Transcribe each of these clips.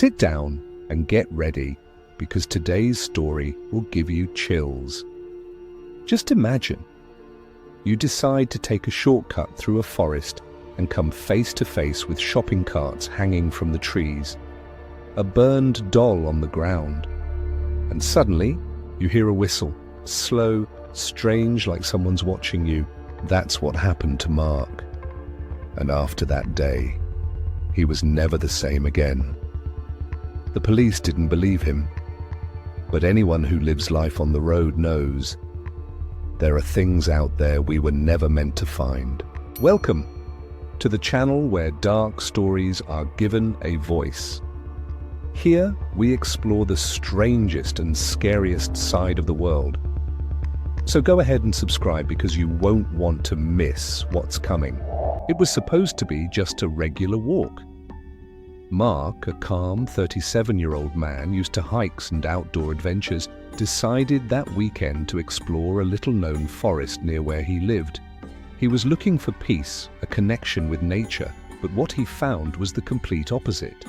Sit down and get ready, because today's story will give you chills. Just imagine, you decide to take a shortcut through a forest and come face to face with shopping carts hanging from the trees, a burned doll on the ground, and suddenly you hear a whistle, slow, strange, like someone's watching you. That's what happened to Mark. And after that day, he was never the same again. The police didn't believe him, but anyone who lives life on the road knows there are things out there we were never meant to find. Welcome to the channel where dark stories are given a voice. Here we explore the strangest and scariest side of the world. So go ahead and subscribe, because you won't want to miss what's coming. It was supposed to be just a regular walk. Mark, a calm 37-year-old man used to hikes and outdoor adventures, decided that weekend to explore a little-known forest near where he lived. He was looking for peace, a connection with nature, but what he found was the complete opposite.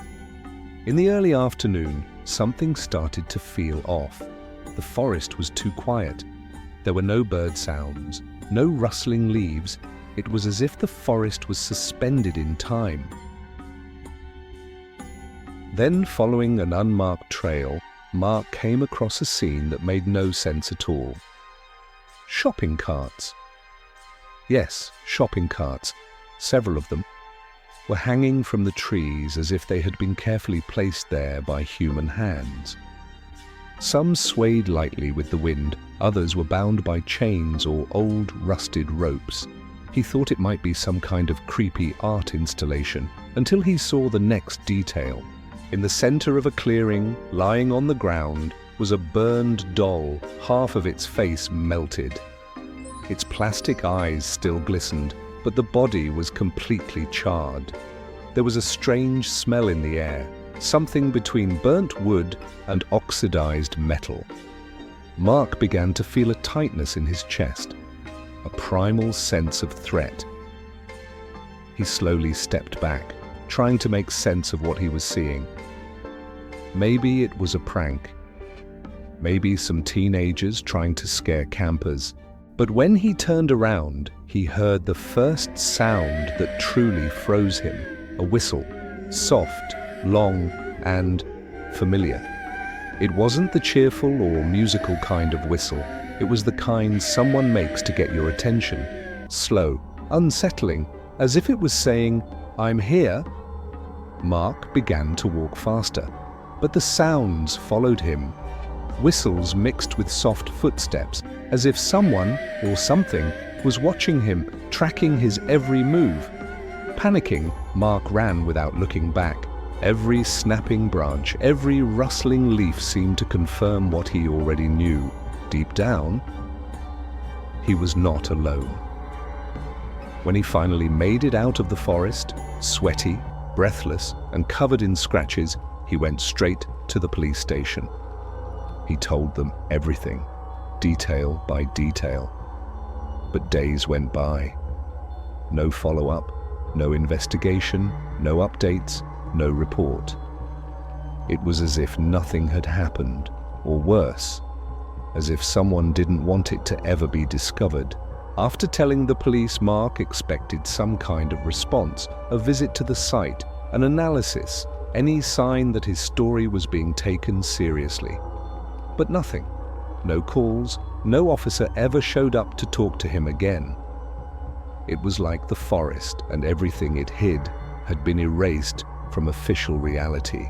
In the early afternoon, something started to feel off. The forest was too quiet. There were no bird sounds, no rustling leaves. It was as if the forest was suspended in time. Then, following an unmarked trail, Mark came across a scene that made no sense at all. Shopping carts. Yes, shopping carts. Several of them were hanging from the trees as if they had been carefully placed there by human hands. Some swayed lightly with the wind, others were bound by chains or old rusted ropes. He thought it might be some kind of creepy art installation, until he saw the next detail. In the center of a clearing, lying on the ground, was a burned doll, half of its face melted. Its plastic eyes still glistened, but the body was completely charred. There was a strange smell in the air, something between burnt wood and oxidized metal. Mark began to feel a tightness in his chest, a primal sense of threat. He slowly stepped back, trying to make sense of what he was seeing. Maybe it was a prank. Maybe some teenagers trying to scare campers. But when he turned around, he heard the first sound that truly froze him. A whistle, soft, long, and familiar. It wasn't the cheerful or musical kind of whistle. It was the kind someone makes to get your attention. Slow, unsettling, as if it was saying, "I'm here." Mark began to walk faster, but the sounds followed him. Whistles mixed with soft footsteps, as if someone or something was watching him, tracking his every move. Panicking, Mark ran without looking back. Every snapping branch, every rustling leaf seemed to confirm what he already knew. Deep down, he was not alone. When he finally made it out of the forest, sweaty, breathless, and covered in scratches, he went straight to the police station. He told them everything, detail by detail. But days went by. No follow-up, no investigation, no updates, no report. It was as if nothing had happened, or worse, as if someone didn't want it to ever be discovered. After telling the police, Mark expected some kind of response, a visit to the site, an analysis, any sign that his story was being taken seriously. But nothing. No calls, no officer ever showed up to talk to him again. It was like the forest and everything it hid had been erased from official reality.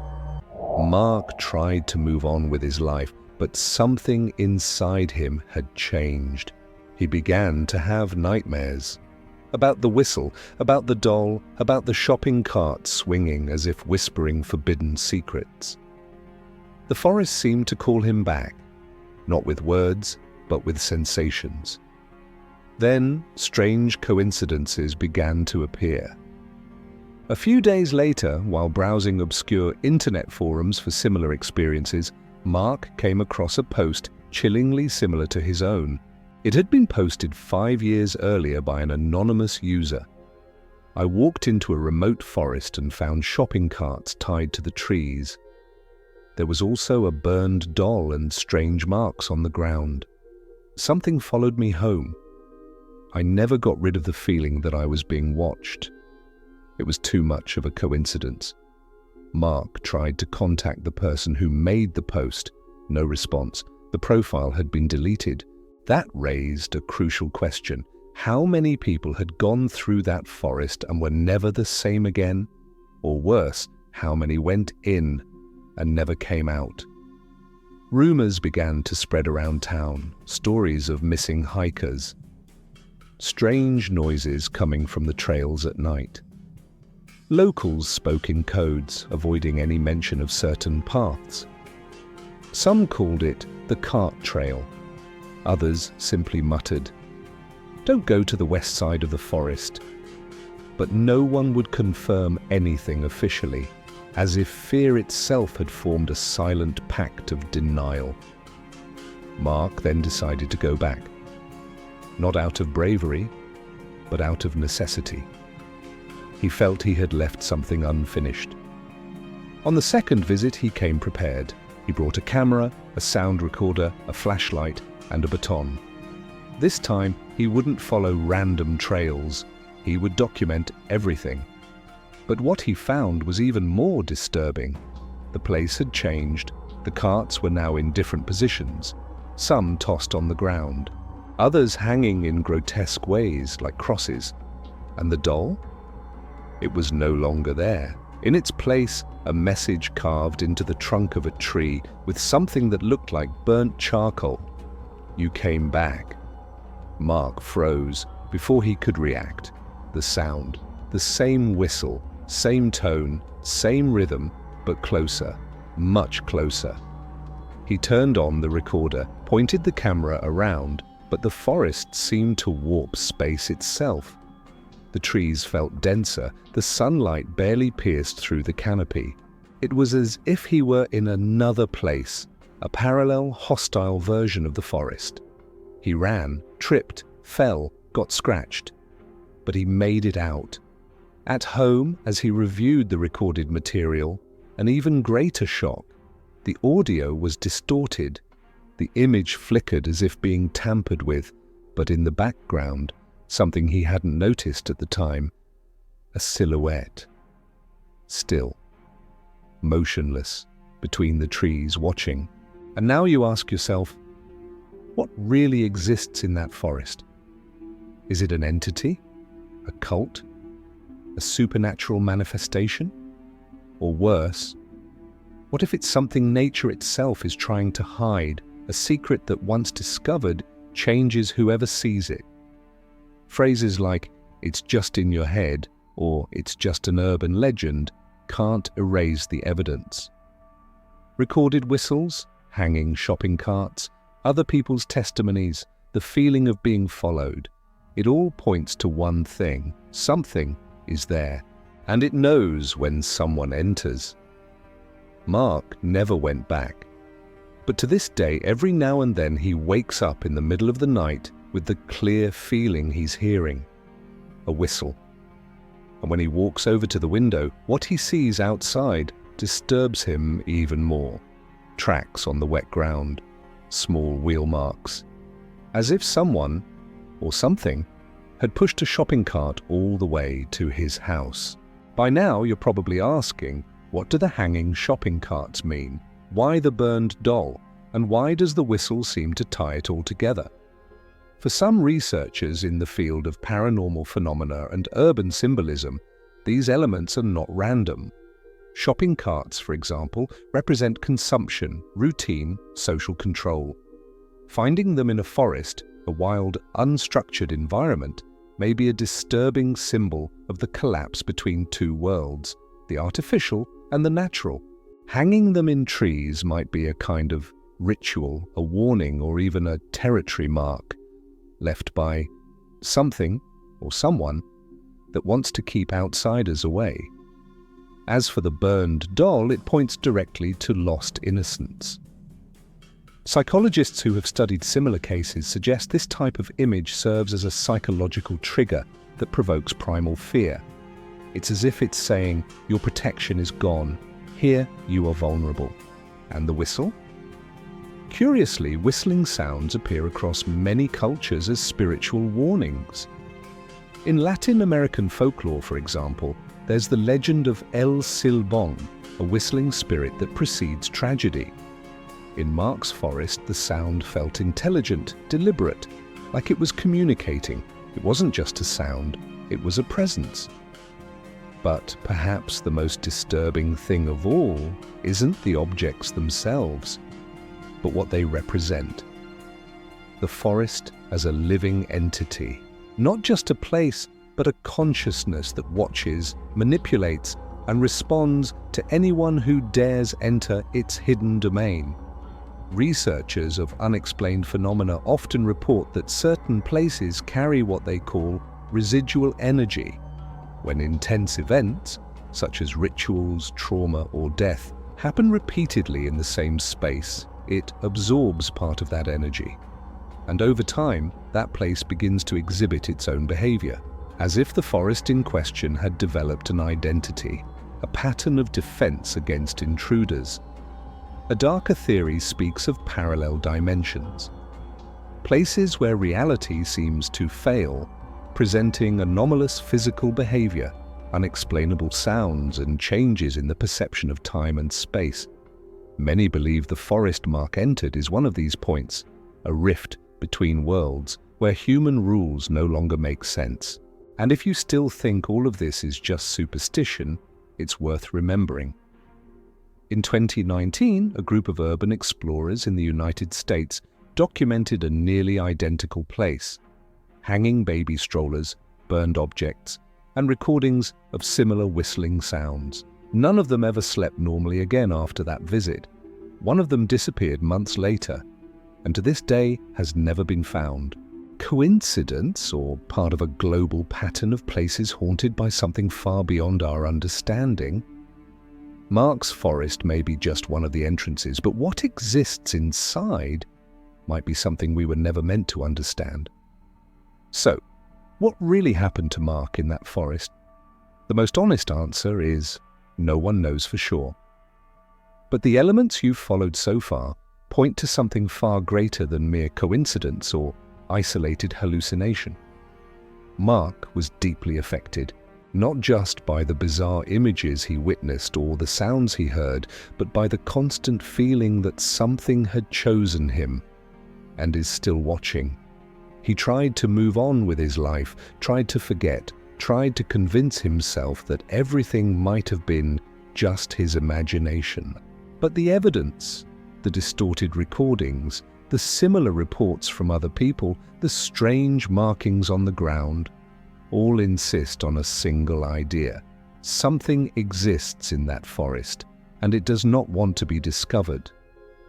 Mark tried to move on with his life, but something inside him had changed. He began to have nightmares. About the whistle, about the doll, about the shopping cart swinging as if whispering forbidden secrets. The forest seemed to call him back, not with words, but with sensations. Then, strange coincidences began to appear. A few days later, while browsing obscure internet forums for similar experiences, Mark came across a post chillingly similar to his own. It had been posted 5 years earlier by an anonymous user. "I walked into a remote forest and found shopping carts tied to the trees. There was also a burned doll and strange marks on the ground. Something followed me home. I never got rid of the feeling that I was being watched. It was too much of a coincidence. Mark tried to contact the person who made the post. No response. The profile had been deleted. That raised a crucial question. How many people had gone through that forest and were never the same again? Or worse, how many went in and never came out? Rumors began to spread around town, stories of missing hikers, strange noises coming from the trails at night. Locals spoke in codes, avoiding any mention of certain paths. Some called it the cart trail. Others simply muttered, "Don't go to the west side of the forest." But no one would confirm anything officially, as if fear itself had formed a silent pact of denial. Mark then decided to go back. Not out of bravery, but out of necessity. He felt he had left something unfinished. On the second visit, he came prepared. He brought a camera, a sound recorder, a flashlight, and a baton. This time, he wouldn't follow random trails. He would document everything. But what he found was even more disturbing. The place had changed. The carts were now in different positions, some tossed on the ground, others hanging in grotesque ways like crosses. And the doll? It was no longer there. In its place, a message carved into the trunk of a tree with something that looked like burnt charcoal. "You came back." Mark froze before he could react. The sound, the same whistle, same tone, same rhythm, but closer, much closer. He turned on the recorder, pointed the camera around, but the forest seemed to warp space itself. The trees felt denser, the sunlight barely pierced through the canopy. It was as if he were in another place, a parallel, hostile version of the forest. He ran, tripped, fell, got scratched. But he made it out. At home, as he reviewed the recorded material, an even greater shock. The audio was distorted. The image flickered as if being tampered with, but in the background, something he hadn't noticed at the time, a silhouette. Still, motionless, between the trees, watching. And now you ask yourself, what really exists in that forest? Is it an entity? A cult? A supernatural manifestation? Or worse, what if it's something nature itself is trying to hide, a secret that once discovered changes whoever sees it? Phrases like, "it's just in your head," or "it's just an urban legend," can't erase the evidence. Recorded whistles, hanging shopping carts, other people's testimonies, the feeling of being followed. It all points to one thing: something is there, and it knows when someone enters. Mark never went back. But to this day, every now and then he wakes up in the middle of the night with the clear feeling he's hearing. A whistle. And when he walks over to the window, what he sees outside disturbs him even more. Tracks on the wet ground, small wheel marks. As if someone, or something, had pushed a shopping cart all the way to his house. By now you're probably asking, what do the hanging shopping carts mean? Why the burned doll? And why does the whistle seem to tie it all together? For some researchers in the field of paranormal phenomena and urban symbolism, these elements are not random. Shopping carts, for example, represent consumption, routine, social control. Finding them in a forest, a wild, unstructured environment, may be a disturbing symbol of the collapse between two worlds, the artificial and the natural. Hanging them in trees might be a kind of ritual, a warning, or even a territory mark, left by something or someone that wants to keep outsiders away. As for the burned doll, it points directly to lost innocence. Psychologists who have studied similar cases suggest this type of image serves as a psychological trigger that provokes primal fear. It's as if it's saying, your protection is gone. Here you are vulnerable. And the whistle? Curiously, whistling sounds appear across many cultures as spiritual warnings. In Latin American folklore, for example, there's the legend of El Silbón, a whistling spirit that precedes tragedy. In Mark's forest, the sound felt intelligent, deliberate, like it was communicating. It wasn't just a sound, it was a presence. But perhaps the most disturbing thing of all isn't the objects themselves, but what they represent. The forest as a living entity, not just a place, but a consciousness that watches, manipulates, and responds to anyone who dares enter its hidden domain. Researchers of unexplained phenomena often report that certain places carry what they call residual energy. When intense events, such as rituals, trauma, or death, happen repeatedly in the same space, it absorbs part of that energy. And over time, that place begins to exhibit its own behavior, as if the forest in question had developed an identity, a pattern of defense against intruders. A darker theory speaks of parallel dimensions, places where reality seems to fail, presenting anomalous physical behavior, unexplainable sounds, and changes in the perception of time and space. Many believe the forest Mark entered is one of these points, a rift between worlds where human rules no longer make sense. And if you still think all of this is just superstition, it's worth remembering. In 2019, a group of urban explorers in the United States documented a nearly identical place. Hanging baby strollers, burned objects, and recordings of similar whistling sounds. None of them ever slept normally again after that visit. One of them disappeared months later, and to this day has never been found. Coincidence, or part of a global pattern of places haunted by something far beyond our understanding? Mark's forest may be just one of the entrances, but what exists inside might be something we were never meant to understand. So, what really happened to Mark in that forest? The most honest answer is no one knows for sure. But the elements you've followed so far point to something far greater than mere coincidence or isolated hallucination. Mark was deeply affected, not just by the bizarre images he witnessed or the sounds he heard, but by the constant feeling that something had chosen him and is still watching. He tried to move on with his life, tried to forget, tried to convince himself that everything might have been just his imagination. But the evidence, the distorted recordings, the similar reports from other people, the strange markings on the ground, all insist on a single idea. Something exists in that forest, and it does not want to be discovered.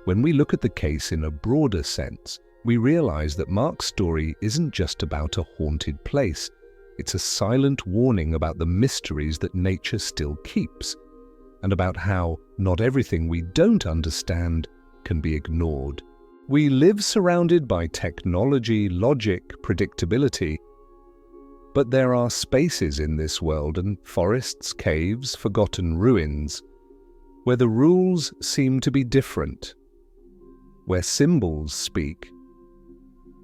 When we look at the case in a broader sense, we realize that Mark's story isn't just about a haunted place. It's a silent warning about the mysteries that nature still keeps, and about how not everything we don't understand can be ignored. We live surrounded by technology, logic, predictability, but there are spaces in this world, and forests, caves, forgotten ruins, where the rules seem to be different, where symbols speak,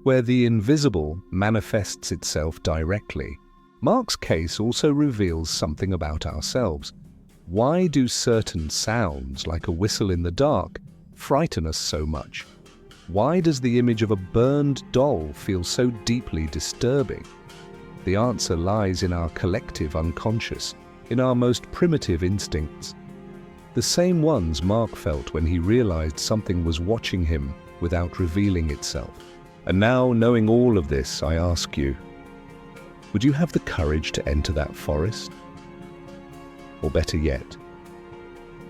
where the invisible manifests itself directly. Mark's case also reveals something about ourselves. Why do certain sounds, like a whistle in the dark, frighten us so much? Why does the image of a burned doll feel so deeply disturbing? The answer lies in our collective unconscious, in our most primitive instincts. The same ones Mark felt when he realized something was watching him without revealing itself. And now, knowing all of this, I ask you, would you have the courage to enter that forest? Or better yet,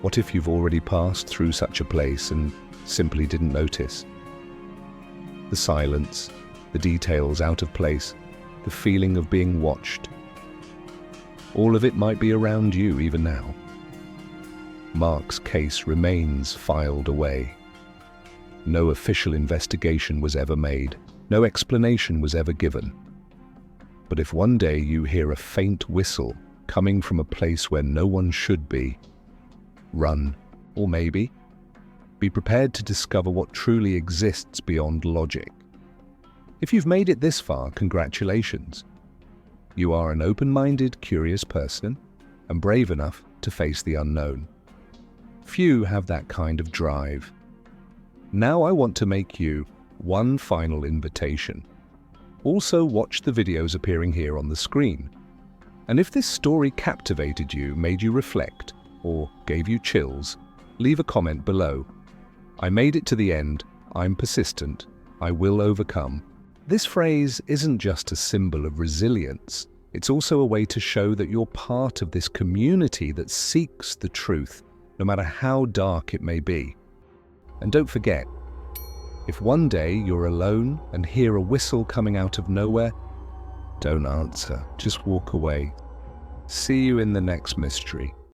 what if you've already passed through such a place and simply didn't notice? The silence, the details out of place, the feeling of being watched. All of it might be around you even now. Mark's case remains filed away. No official investigation was ever made. No explanation was ever given. But if one day you hear a faint whistle coming from a place where no one should be, run, or maybe Be prepared to discover what truly exists beyond logic. If you've made it this far, congratulations. You are an open-minded, curious person and brave enough to face the unknown. Few have that kind of drive. Now I want to make you one final invitation. Also watch the videos appearing here on the screen. And if this story captivated you, made you reflect, or gave you chills, leave a comment below. I made it to the end, I'm persistent, I will overcome. This phrase isn't just a symbol of resilience, it's also a way to show that you're part of this community that seeks the truth, no matter how dark it may be. And don't forget, if one day you're alone and hear a whistle coming out of nowhere, don't answer, just walk away. See you in the next mystery.